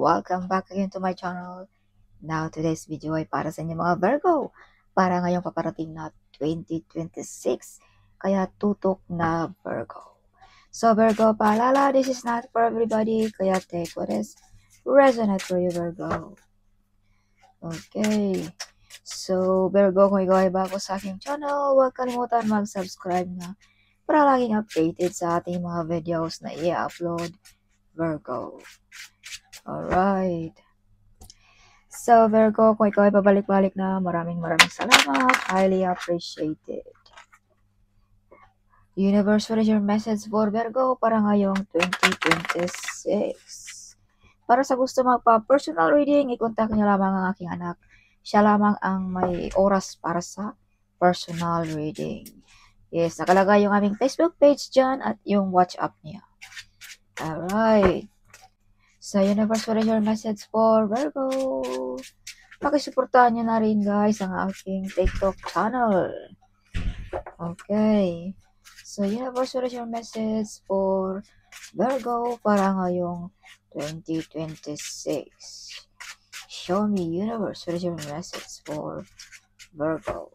welcome back again to my channel. Now, today's video ay para sa inyo mga Virgo. Para ngayong paparating na 2026. Kaya tutok na Virgo. So Virgo, paalala, this is not for everybody. Kaya take what is resonate for you, Virgo. Okay. So Virgo, kung ikaw ay bago sa aking channel, huwag kalimutan mag-subscribe na para laging updated sa ating mga videos na i-upload, Virgo. Alright. So, Virgo, kung ikaw ay pabalik-balik na, maraming salamat. Highly appreciated. Universe, what is your message for Virgo para ngayong 2026? Para sa gusto magpa-personal reading, i-contact niyo lamang ang aking anak. Siya lamang ang may oras para sa personal reading. Yes, nakalagay yung aming Facebook page dyan at yung WhatsApp niya. Alright. So, Universe, what is your message for Virgo? Pakisuportahan nyo na rin guys ang aking TikTok channel. Okay. So, Universe, what is your message for Virgo para ngayong 2026? Show me, Universe, what is your message for Virgo?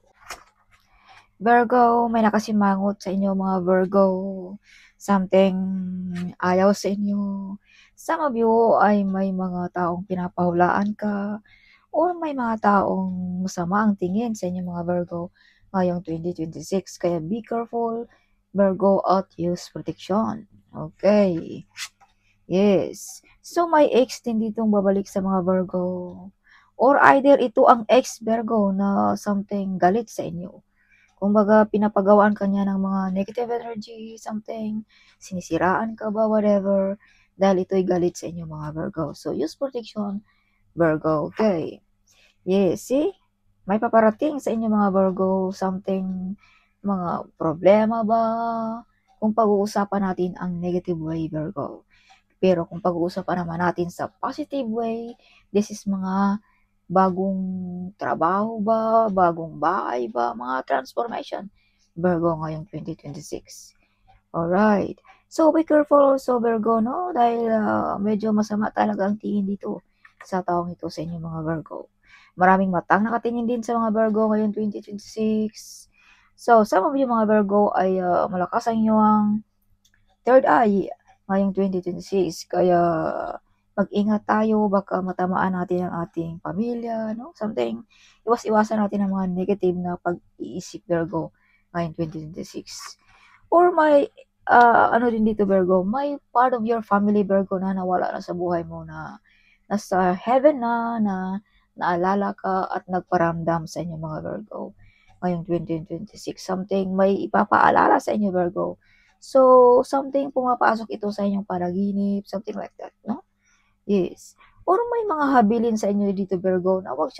Virgo, may nakasimangot sa inyo mga Virgo. Something ayaw sa inyo. Some of you ay may mga taong pinapahulaan ka or may mga taong masama ang tingin sa inyo mga Virgo ngayong 2026. Kaya be careful, Virgo, at use protection. Okay. Yes. So may ex din ditong babalik sa mga Virgo. Or either ito ang ex Virgo na something galit sa inyo. Kumbaga, pinapagawaan ka niya ng mga negative energy, something, sinisiraan ka ba, whatever, dahil ito'y galit sa inyo mga Virgo. So, use protection, Virgo, okay? Yes, see? May paparating sa inyo mga Virgo, something, mga problema ba? Kung pag-uusapan natin ang negative way, Virgo. Pero kung pag-uusapan naman natin sa positive way, this is mga bagong trabaho ba, bagong bahay ba, mga transformation, Virgo, ngayong 2026. Alright. So, be careful also, Virgo, no? Dahil medyo masama talaga ang tingin dito sa taong ito sa inyo, mga Virgo. Maraming matang nakatingin din sa mga Virgo ngayong 2026. So, some of you, mga Virgo, ay malakas ang inyong third eye ngayong 2026. Kaya, mag-ingat tayo, baka matamaan natin ang ating pamilya, no? Something, iwas-iwasan natin ang mga negative na pag-iisip, Virgo, ngayong 2026. Or may, ano din dito, Virgo, may part of your family, Virgo, na nawala na sa buhay mo, na nasa heaven na naalala ka at nagparamdam sa inyo, mga Virgo, ngayong 2026. Something may ipapaalala sa inyo, Virgo. So, something pumapasok ito sa inyong panaginip, something like that, no? Yes. Or may mga habilin sa inyo dito, Virgo, na wag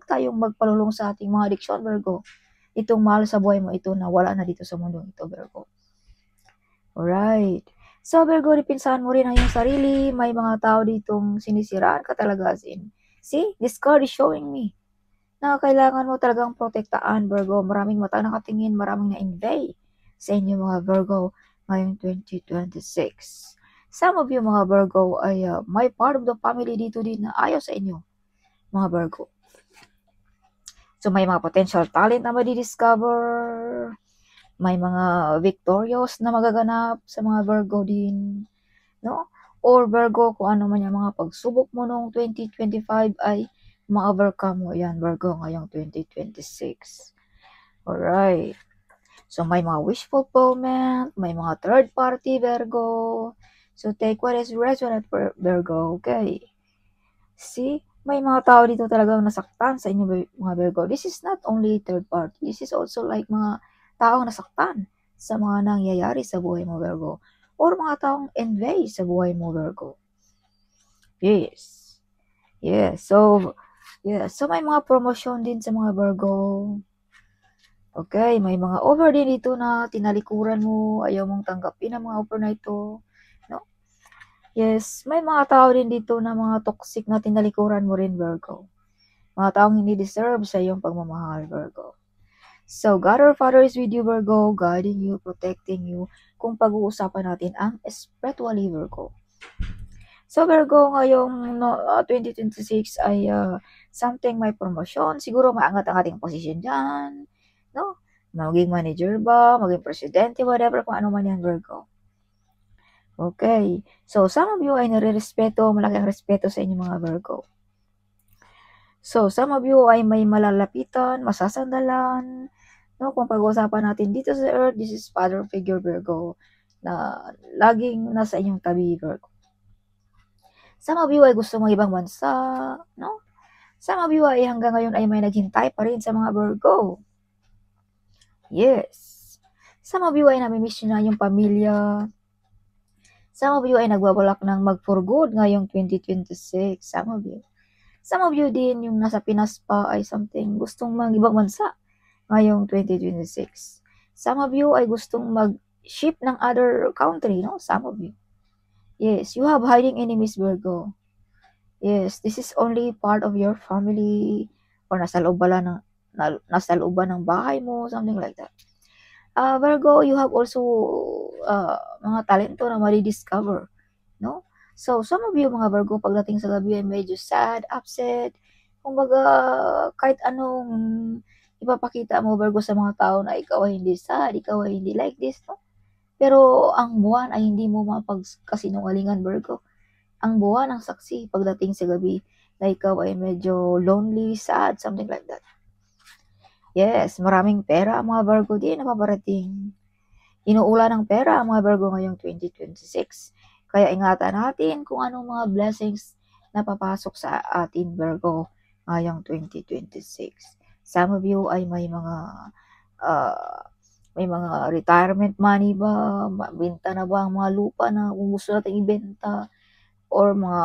tayong magpalulong sa ating mga diksyon, Virgo. Itong mahal sa buhay mo ito na wala na dito sa mundong ito, Virgo. Alright. So, Virgo, dipinsahan mo rin ang iyong sarili. May mga tao ditong sinisiraan ka talaga, sin. See, this card is showing me na kailangan mo talagang protektaan, Virgo. Maraming mata nakatingin, maraming na-invade sa inyo, mga Virgo, ngayong 2026. Some of you, mga Virgo, ay may part of the family dito din na ayaw sa inyo, mga Virgo. So, may mga potential talent na madidiscover. May mga victorious na magaganap sa mga Virgo din, no? Or Virgo, kung ano man yung mga pagsubok mo noong 2025 ay ma-overcome mo yan, Virgo, ngayong 2026. Alright. So, may mga wish fulfillment, may mga third party, Virgo. So, take what is resonant for Virgo, okay? See, may mga tao dito talagang nasaktan sa inyo, mga Virgo. This is not only third party. This is also like mga taong nasaktan sa mga nangyayari sa buhay mo, Virgo. Or mga taong envy sa buhay mo, Virgo. Yes. Yes. So, may mga promotion din sa mga Virgo. Okay, may mga offer din dito na tinalikuran mo, ayaw mong tanggapin ang mga offer na ito, no? Yes, may mga tao din dito na mga toxic na tinalikuran mo rin, Virgo. Mga taong hindi deserve sa iyong pagmamahal, Virgo. So, God our Father is with you, Virgo, guiding you, protecting you, kung pag-uusapan natin ang spiritually, Virgo. So, Virgo, ngayong 2026 ay something may promotion. Siguro maangat ang ating posisyon dyan. No? Maging manager ba, maging presidente, whatever, kung ano man yan, Virgo. Okay. So, some of you ay nare-respeto, malaking respeto sa inyong mga Virgo. So, some of you ay may malalapitan, masasandalan. No? Kung pag-uusapan natin dito sa Earth, this is father figure, Virgo, na laging nasa inyong tabi, Virgo. Some of you ay gusto mong ibang bansa, no? Some of you ay hanggang ngayon ay may naghintay pa rin sa mga Virgo. Yes. Some of you ay namimiss nyo na yung pamilya. Some of you ay nagbabalak ng mag-for good ngayong 2026. Some of you. Some of you din yung nasa Pinas pa ay something gustong mag-ibang bansa ngayong 2026. Some of you ay gustong mag-ship ng other country, no? Some of you. Yes, you have hiding enemies, Virgo. Yes, this is only part of your family or nasa loob ba ng bahay mo, something like that. Virgo, you have also mga talento na madi-discover, no? So, some of you, mga Virgo, pagdating sa gabi ay medyo sad, upset, kumbaga, kahit anong ipapakita mo, Virgo, sa mga tao na ikaw ay hindi sad, ikaw ay hindi like this, no? Pero ang buwan ay hindi mo mapagkasinungalingan, Virgo. Ang buwan ang saksi pagdating sa gabi na ikaw ay medyo lonely, sad, something like that. Yes, maraming pera ang mga Virgo din na paparating. Inuulan ng pera ang mga Virgo ngayong 2026. Kaya ingatan natin kung anong mga blessings na papasok sa atin, Virgo, ngayong 2026. Some of you ay may mga retirement money ba, benta na ba ang mga lupa na kung gusto natin ibenta, or mga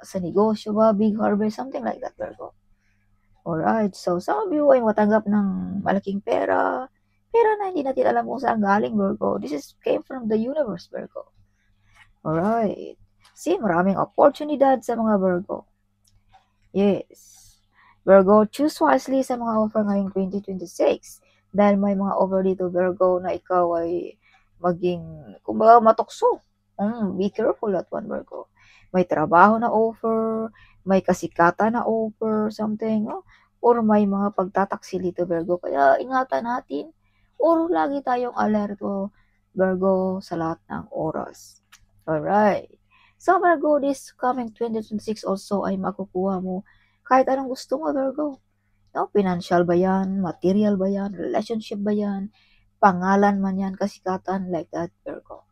sa negosyo ba, big harvest, something like that, Virgo. Alright, so some of you ay matanggap ng malaking pera na hindi natin alam kung saan galing, Virgo. This came from the universe, Virgo. Alright. See, maraming oportunidad sa mga Virgo. Yes. Virgo, choose wisely sa mga offer ngayong 2026. Dahil may mga offer dito, Virgo, na ikaw ay maging, kumbaga, matukso. Be careful that one, Virgo. May trabaho na offer, may kasikatan na offer, something, no? Or may mga pagtataksil dito, Virgo. Kaya ingatan natin, or lagi tayong alerto, Virgo, sa lahat ng oras. Alright. So, Virgo, this coming 2026 also ay makukuha mo kahit anong gusto mo, Virgo. No? Financial ba yan? Material ba yan? Relationship ba yan? Pangalan man yan, kasikatan, like that, Virgo.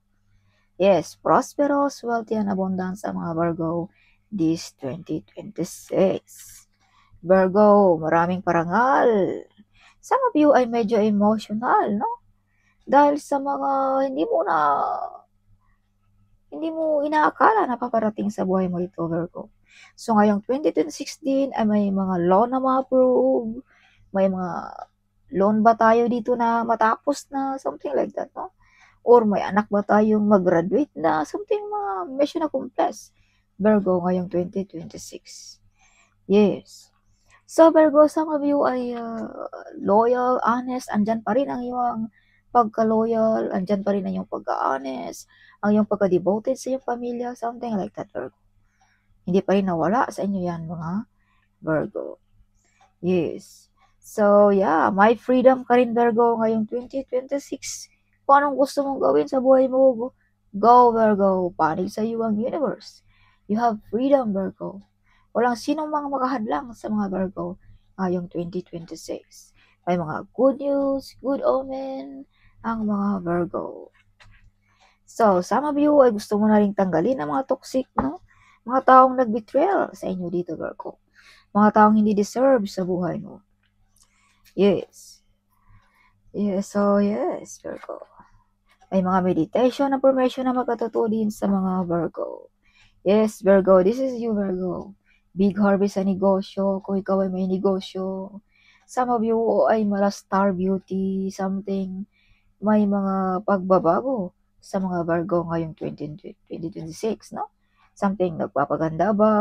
Yes, prosperous, wealthy, and abundance sa mga Virgo this 2026. Virgo, maraming parangal. Some of you ay medyo emotional, no? Dahil sa mga hindi mo inaakala na paparating sa buhay mo ito, Virgo. So, ngayong 2026 din ay may mga loan na ma-approve, may mga loan ba tayo dito na matapos na, something like that, no? Or may anak ba tayong mag-graduate na, something mga mission accomplished, Virgo, ngayong 2026. Yes. So, Virgo, some of you ay loyal, honest, andyan pa rin ang iyong pagka-loyal, andyan pa rin ang iyong pagka-honest, ang iyong pagka-devoted sa iyong pamilya, something like that, Virgo. Hindi pa rin nawala sa inyo yan, mga Virgo. Yes. So, yeah, may freedom ka rin, Virgo, ngayong 2026. Kung anong gusto mong gawin sa buhay mo, go, Virgo. Panig sa iyo ang universe. You have freedom, Virgo. Walang sinong mga makahadlang sa mga Virgo ngayong 2026. May mga good news, good omen ang mga Virgo. So, some of you ay gusto mo na rin tanggalin ang mga toxic, no? Mga taong nag-betrayal sa inyo dito, Virgo. Mga taong hindi deserve sa buhay mo. Yes. Yes, so yes, Virgo. May mga meditation na formation na magkatotoo din sa mga Virgo. Yes, Virgo, this is you, Virgo. Big harvest sa negosyo, kung ikaw ay may negosyo. Some of you ay mala star beauty, something. May mga pagbabago sa mga Virgo ngayong 2026, no? Something, nagpapaganda ba?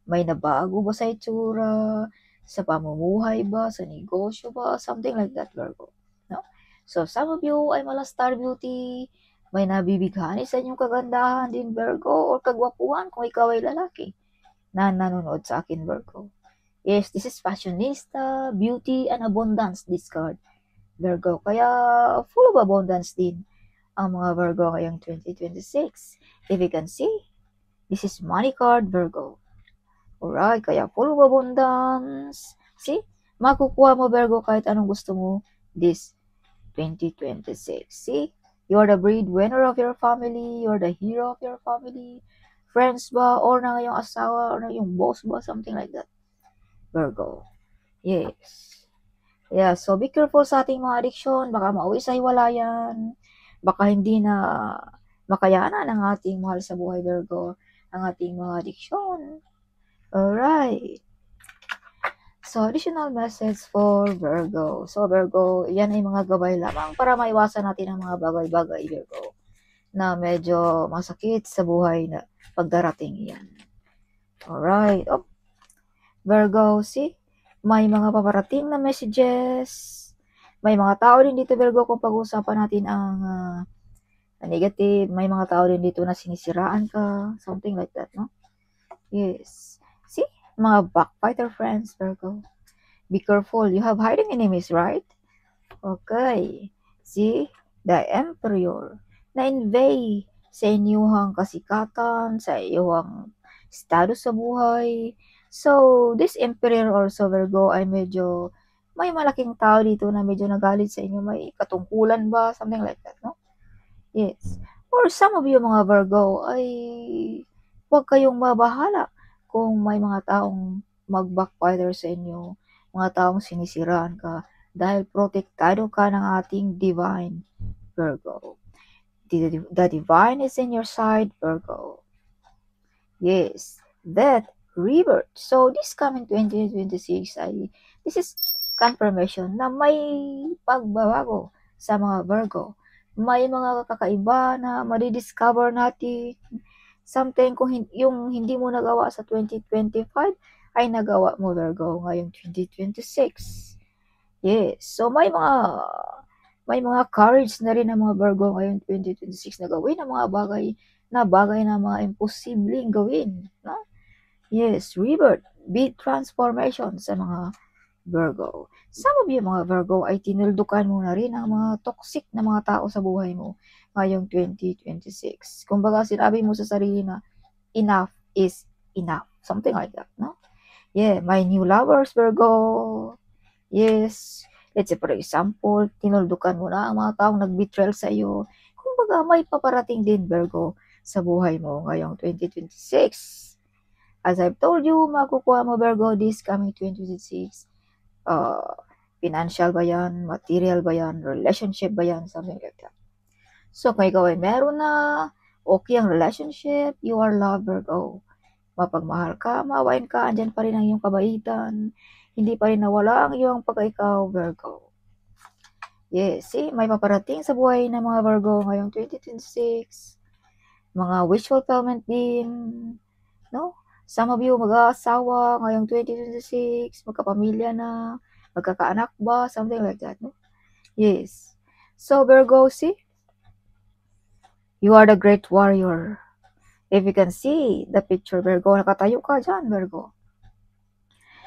May nabago ba sa itsura? Sa pamumuhay ba? Sa negosyo ba? Something like that, Virgo. No? So, some of you ay mala star beauty, May nabibighani sa inyong kagandahan din, Virgo, or kagwapuhan kung ikaw ay lalaki na nanonood sa akin, Virgo. Yes, this is fashionista, beauty, and abundance, this card, Virgo. Kaya full of abundance din ang mga Virgo ngayong 2026. If you can see, this is money card, Virgo. Alright, kaya full of abundance. See, makukuha mo, Virgo, kahit anong gusto mo this 2026. See, you're the breadwinner of your family, you're the hero of your family. Friends ba, or na ngayong asawa, or na yung boss ba, something like that, Virgo. Yes. Yeah, so be careful sa ating mga addiction, baka mauwi sa hiwalayan, baka hindi na makayanan ng ating mahal sa buhay, Virgo, ang ating mga addiction. Alright. So, additional message for Virgo. So, Virgo, yan ay mga gabay lamang para maiwasan natin ang mga bagay-bagay, Virgo, na medyo masakit sa buhay na pagdarating yan. Alright. Oh. Virgo, see? May mga paparating na messages. May mga tao din dito, Virgo, kung pag-uusapan natin ang negative. May mga tao din dito na sinisiraan ka. Something like that, no? Yes. See? Mga backbiter friends, Virgo. Be careful. You have hiding enemies, right? Okay. See? The Emperor. Na-invade sa inyong kasikatan, sa iyong status sa buhay. So, this Emperor also, Virgo, ay medyo may malaking tao dito na medyo nagalit sa inyo. May katungkulan ba? Something like that, no? Yes. Or some of you, mga Virgo, ay huwag kayong mabahala kung may mga taong mag-backfire sa inyo, mga taong sinisiraan ka, dahil protektado ka ng ating divine, Virgo. The divine is in your side, Virgo. Yes, that rebirth. So, this coming 2026 this is confirmation na may pagbabago sa mga Virgo. May mga kakaiba na madidiscover natin. Something kung yung hindi mo nagawa sa 2025 ay nagawa mo, Virgo, ngayong 2026. Yes. So, may mga courage na rin ang mga Virgo ngayong 2026 na gawin ang mga bagay na mga imposibleng gawin. No? Yes, rebirth, big transformation sa mga Virgo. Some of you, mga Virgo, ay tinuldukan mo na rin ang mga toxic na mga tao sa buhay mo ngayong 2026. Kumbaga, sinabi mo sa sarili na enough is enough. Something like that, no? Yeah, my new lovers, Virgo. Yes. Let's say, for example, tinuldukan mo na ang mga taong nag-betrayal sa iyo. Kumbaga, may paparating din, Virgo, sa buhay mo ngayong 2026. As I've told you, makukuha mo, Virgo, this coming 2026. Financial ba yan? Material ba yan? Relationship ba yan? Something like that. So, kung ikaw ay meron na, okay ang relationship, you are loved, Virgo. Mapagmahal ka, maawain ka, andyan pa rin ang iyong kabaitan. Hindi pa rin nawala ang iyong pagka-ikaw, Virgo. Yes, see, may paparating sa buhay ng mga Virgo ngayong 2026. Mga wish fulfillment din, no? Some of you mag-aasawa ngayong 2026, magkapamilya na, magkakaanak ba, something like that, no? Yes. So, Virgo, see, you are the great warrior. If you can see the picture, Virgo, nakatayo ka dyan, Virgo.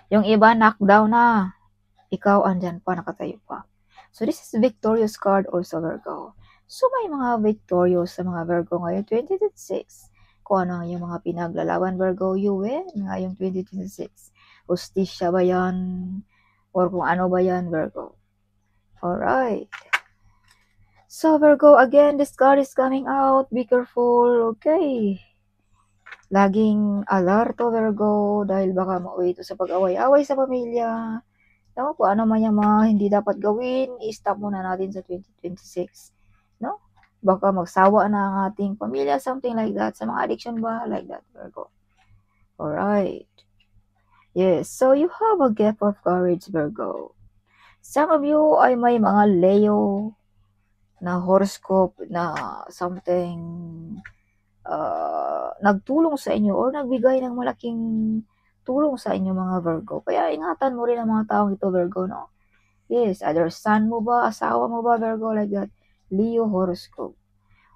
Yung iba, knockdown na. Ikaw, andyan pa, nakatayo pa. So, this is victorious card also, Virgo. So, may mga victorious sa mga Virgo ngayon 2026. Kung ano yung mga pinaglalaban, Virgo, you win ngayong 2026. Justisya ba yan? Or kung ano ba yan, Virgo. Alright. So, Virgo, again, this card is coming out. Be careful, okay? Laging alerto, Virgo, dahil baka mauwi ito sa pag-away-away sa pamilya. No? Kung ano man yung mga hindi dapat gawin, i-stop muna natin sa 2026. No? Baka magsawa na ang ating pamilya, something like that. Sa mga addiction ba? Like that, Virgo. Alright. Yes, so you have a gift of courage, Virgo. Some of you ay may mga Leo na horoscope na something nagtulong sa inyo or nagbigay ng malaking tulong sa inyo, mga Virgo. Kaya ingatan mo rin ang mga taong ito, Virgo, no? Yes, either son mo ba, asawa mo ba, Virgo, like that. Leo horoscope.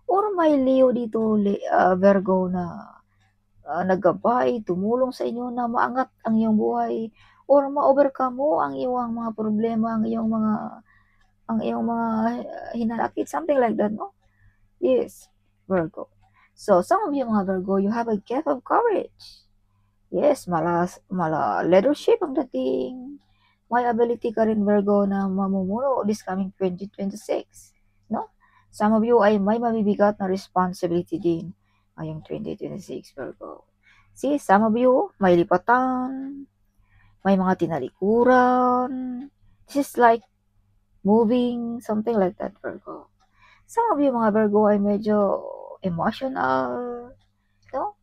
or may Leo dito, Virgo na naggabay, tumulong sa inyo na maangat ang iyong buhay or ma-overcome mo ang iyong mga problema, ang iyong mga hinanakit, something like that, no? Yes, Virgo. So, some of you mga Virgo, you have a gift of courage. Yes, mala leadership ang dating. May ability ka rin, Virgo, na mamumuno this coming 2026, no? Some of you ay may mabibigat na responsibility din ngayong 2026, Virgo. See, some of you may lipatan, may mga tinalikuran. This is like moving, something like that, Virgo. Some of you mga Virgo ay medyo emotional, no?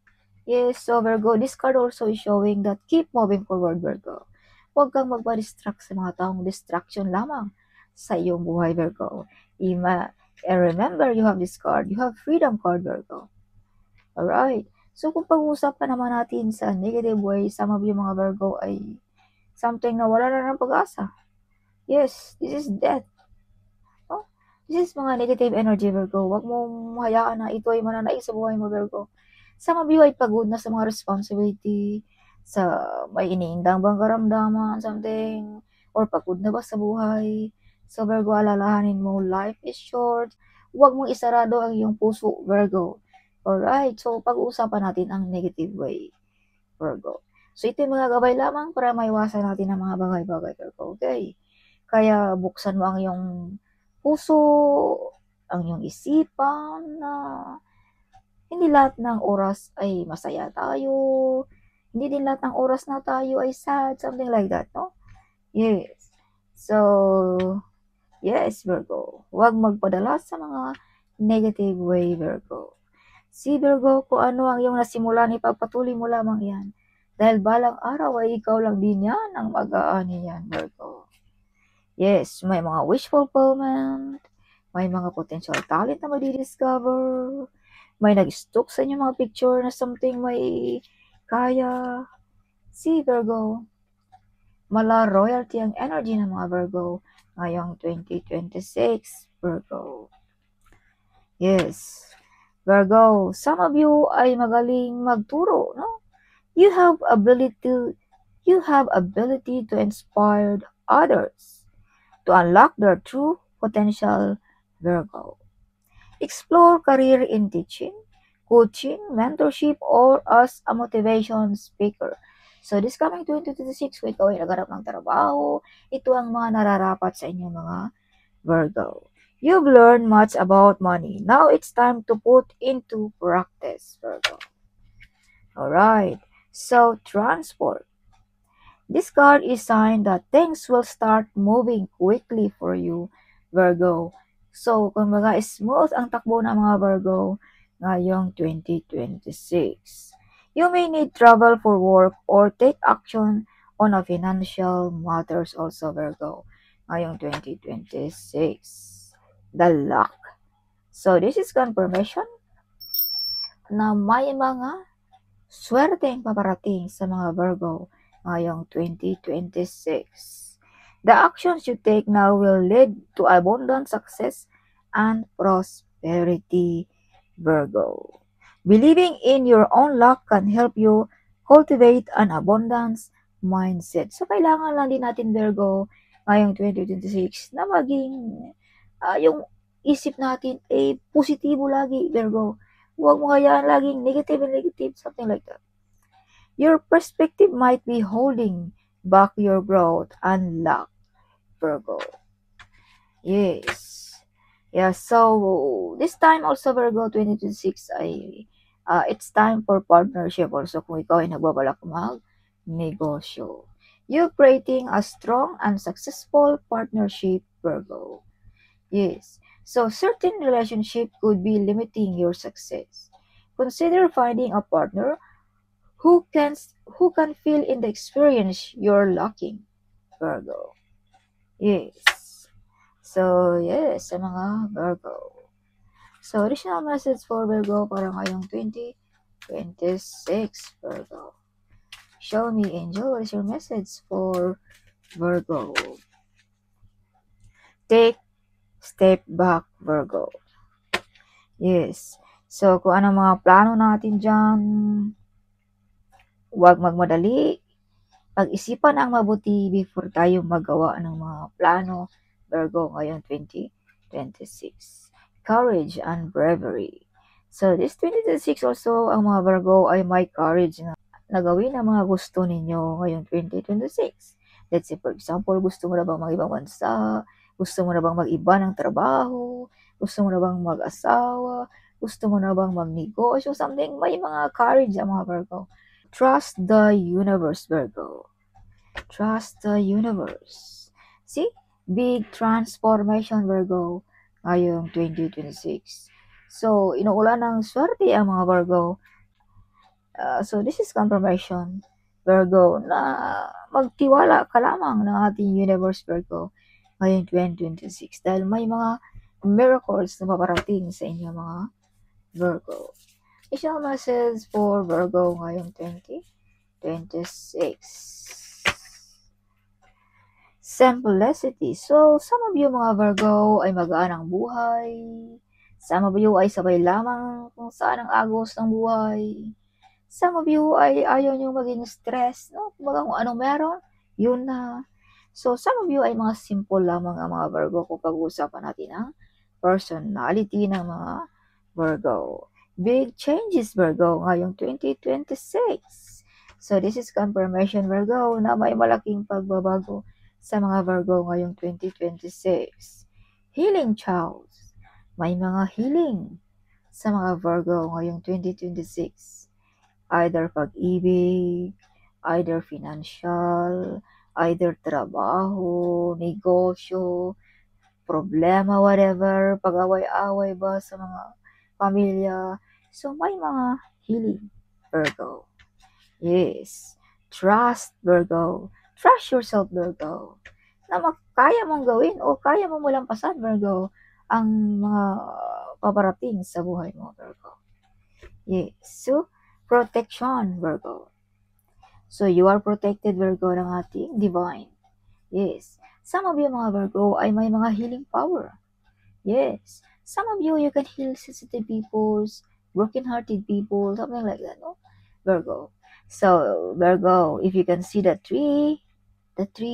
Yes, so Virgo, this card also is showing that keep moving forward, Virgo. Huwag kang magpa-distract sa mga taong distraction lamang sa iyong buhay, Virgo. And remember, you have this card. You have freedom card, Virgo. Alright. So, kung pag-uusapan naman natin sa negative way, some of you mga Virgo ay something na wala na ng pag-asa. Yes, this is death. Oh, this is mga negative energy, Virgo. Huwag mong hayaan na ito ay mananaig sa buhay mo, Virgo. Some of you ay pagod na sa mga responsibility, sa may iniindang bang karamdaman, something, or pagod na ba sa buhay. So, Virgo, alalahanin mo, life is short. Huwag mong isarado ang iyong puso, Virgo. Alright, so pag-uusapan natin ang negative way, Virgo. So, ito yung mga gabay lamang para maiwasan natin ang mga bagay-bagay, Virgo. Okay? Kaya buksan mo ang iyong puso, ang iyong isipan na hindi lahat ng oras ay masaya tayo. Hindi din lahat ng oras na tayo ay sad, something like that, no? Yes. So, yes, Virgo. Huwag magpadala sa mga negative way, Virgo. Si Virgo, kung ano ang iyong nasimulan, ipagpatuloy mo lamang yan. Dahil balang araw ay ikaw lang din yan ang mag-aani yan, Virgo. Yes, may mga wish fulfillment, may mga potential talent na madidiscover, may nag-stock sa inyo mga picture na something may kaya. Si Virgo, mala royalty ang energy ng mga Virgo ngayong 2026, Virgo. Yes, Virgo, some of you ay magaling magturo, no? You have ability to inspire others to unlock their true potential, Virgo. Explore career in teaching, coaching, mentorship, or as a motivation speaker. So this coming 2026, kung ikaw ay nagharap ng trabaho, ito ang mga nararapat sa inyong mga Virgo. You've learned much about money. Now it's time to put into practice, Virgo. Alright, so transport. This card is sign that things will start moving quickly for you, Virgo. So, kumbaga, smooth ang takbo ng mga Virgo ngayong 2026. You may need travel for work or take action on a financial matters also, Virgo, ngayong 2026. The luck. So, this is confirmation na may mga swerteng paparating sa mga Virgo ngayong 2026. The actions you take now will lead to abundant success and prosperity, Virgo. Believing in your own luck can help you cultivate an abundance mindset. So, kailangan lang din natin, Virgo, ngayong 2026 na maging yung isip natin ay positibo lagi, Virgo. Huwag mo hayaan laging negative and negative, something like that. Your perspective might be holding back your growth and luck, Virgo. Yes. Yeah, so this time also, Virgo, 2026 ay it's time for partnership also kung ikaw ay nagbabalak mag-negosyo. You're creating a strong and successful partnership, Virgo. Yes. So certain relationship could be limiting your success. Consider finding a partner who can feel in the experience you're lacking, Virgo. Yes. So, yes, sa mga Virgo. So, additional message for Virgo para ngayong 2026, Virgo. Show me, angel, what is your message for Virgo? Take step back, Virgo. Yes. So, kung ano mga plano natin dyan, huwag magmadali. Pag-isipan ang mabuti before tayo magawa ng mga plano, Virgo, ngayong 2026. Courage and bravery. So, this 2026 also, ang mga Virgo ay may courage na gawin ang mga gusto ninyo ngayong 2026. Let's say, for example, gusto mo na bang mag-ibang bansa? Gusto mo na bang mag-iba ng trabaho? Gusto mo na bang mag-asawa? Gusto mo na bang magnegosyo? Something, may mga courage ang mga Virgo. Trust the universe, Virgo. Trust the universe. See? Big transformation, Virgo, ngayong 2026. So, inuulan ng swerte ang mga Virgo. So, this is confirmation, Virgo, na magtiwala ka lamang ng ating universe, Virgo, ngayong 2026. Dahil may mga miracles na paparating sa inyo, mga Virgo. Initial message for Virgo ngayong 2026. Simplicity. So, some of you mga Virgo ay magaan ang buhay. Some of you ay sabay lamang kung saan ang agos ng buhay. Some of you ay ayaw nyo maging stress, no? Kumbaga kung anong meron, yun na. So, some of you ay mga simple lamang ang mga Virgo kung pag-uusapan natin ang personality ng mga Virgo. Big changes, Virgo, ngayong 2026. So, this is confirmation, Virgo, na may malaking pagbabago sa mga Virgo ngayong 2026. Healing Charles. May mga healing sa mga Virgo ngayong 2026. Either pag-ibig, either financial, either trabaho, negosyo, problema, whatever, pag-away-away ba sa mga pamilya. So, may mga healing, Virgo. Yes. Trust, Virgo. Trust yourself, Virgo. Na kaya mong gawin o kaya mong malampasan, Virgo, ang mga paparating sa buhay mo, Virgo. Yes. So, protection, Virgo. So, you are protected, Virgo, ng ating divine. Yes. Some of you, mga Virgo, ay may mga healing power. Yes. Some of you, you can heal sensitive peoples, broken-hearted people, something like that, no? Virgo. So, Virgo, if you can see the tree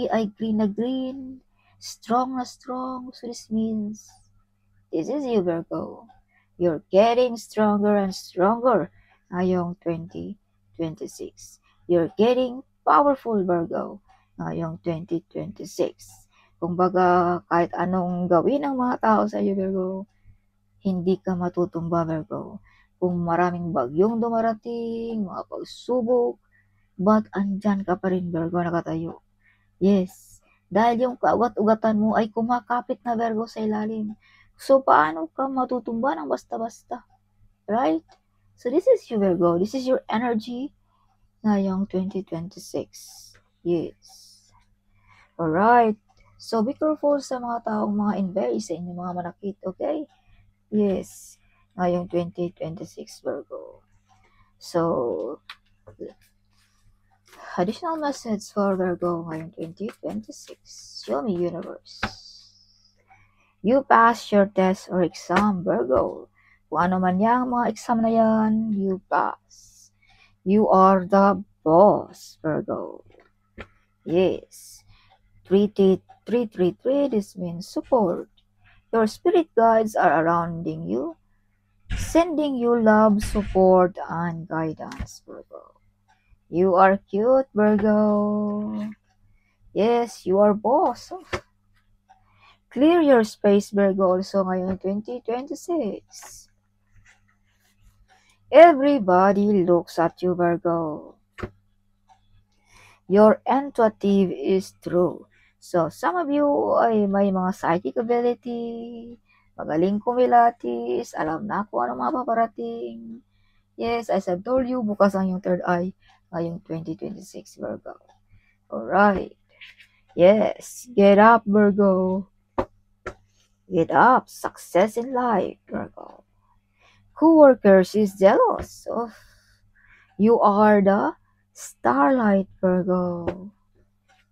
ay green na green, strong na strong. So, this means, this is you, Virgo. You're getting stronger and stronger ngayong 2026. You're getting powerful, Virgo, ngayong 2026. Kumbaga, kahit anong gawin ng mga tao sa iyo, Virgo, hindi ka matutumba, Virgo. Kung maraming bagyong dumarating, mga pagsubok, but andyan ka pa rin, Virgo, nakatayo. Yes, dahil yung kaugat-ugatan mo ay kumakapit na, Virgo, sa ilalim. So, paano ka matutumba ng basta-basta? Right? So, this is you, Virgo. This is your energy ngayong 2026. Yes. Alright. So, be careful sa mga taong mga invade sa inyong mga manakit, okay? Yes. Ngayong 2026, Virgo. So, additional message for Virgo ngayong 2026. Show me, universe. You pass your test or exam, Virgo. Kung ano man yung mga exam na yan, you pass. You are the boss, Virgo. Yes. 333, this means support. Your spirit guides are surrounding you, sending you love, support, and guidance, Virgo. You are cute, Virgo. Yes, you are boss. Clear your space, Virgo, also ngayong 2026. Everybody looks at you, Virgo. Your intuitive is true. So, some of you ay may mga psychic ability, magaling kumilatis, alam na kung ano mga paparating. Yes, as I told you, bukas ang yung third eye ngayong 2026, Virgo. Alright. Yes, get up, Virgo. Get up. Success in life, Virgo. Co-workers is jealous of you are the starlight, Virgo.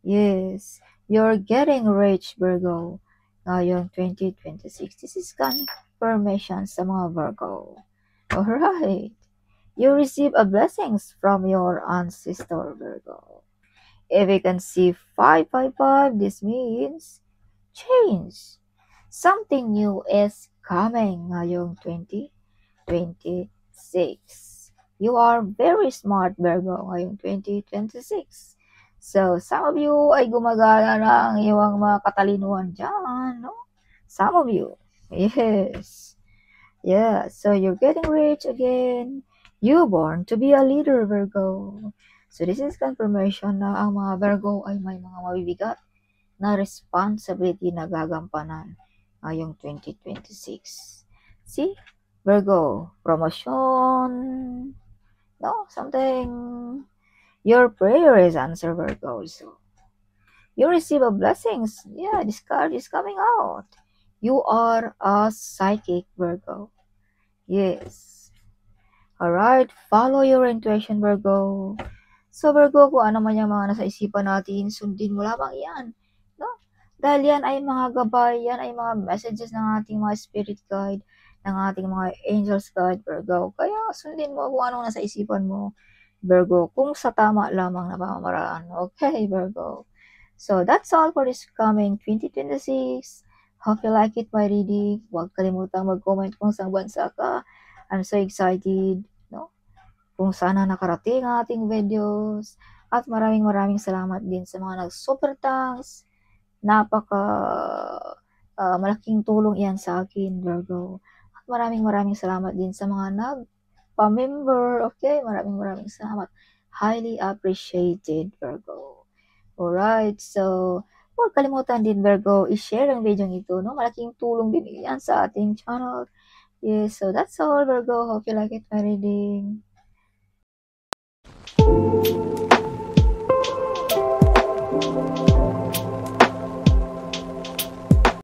Yes, you're getting rich, Virgo. Ngayong 2026. This is confirmation sa mga Virgo. Alright. You receive a blessings from your ancestor, Virgo. If you can see 555, this means change. Something new is coming ngayong 2026. You are very smart, Virgo, ngayong 2026. So, some of you ay gumagana na ang iyong mga katalinuhan dyan, no? Some of you. Yes. Yeah, so you're getting rich again. You born to be a leader, Virgo. So this is confirmation na ang mga Virgo ay may mga mabibigat na responsibility na gagampanan ngayong 2026. See? Virgo, promotion, no? Something. Your prayer is answered, Virgo. So you receive a blessings. Yeah, this card is coming out. You are a psychic, Virgo. Yes. Alright, follow your intuition, Virgo. So, Virgo, kung ano man yung mga nasa isipan natin, sundin mo lamang yan. No? Dahil yan ay mga gabay, yan ay mga messages ng ating mga spirit guide, ng ating mga angels guide, Virgo. Kaya, sundin mo kung anong nasa isipan mo, Virgo, kung sa tama lamang na pamamaraan. Okay, Virgo. So, that's all for this coming 2026. Hope you like it, my reading. Huwag kalimutang mag-comment kung saan bansa ka. I'm so excited, no? Kung sana nakarating ang ating videos. At maraming salamat din sa mga nag-super thanks. Napaka malaking tulong iyan sa akin, Virgo. At maraming salamat din sa mga nagpa-member. Okay, maraming salamat. Highly appreciated, Virgo. Alright, so huwag kalimutan din, Virgo, i-share ang video ito, no? Malaking tulong din iyan sa ating channel. Yes, so that's all, Virgo. Hope you like it, my reading.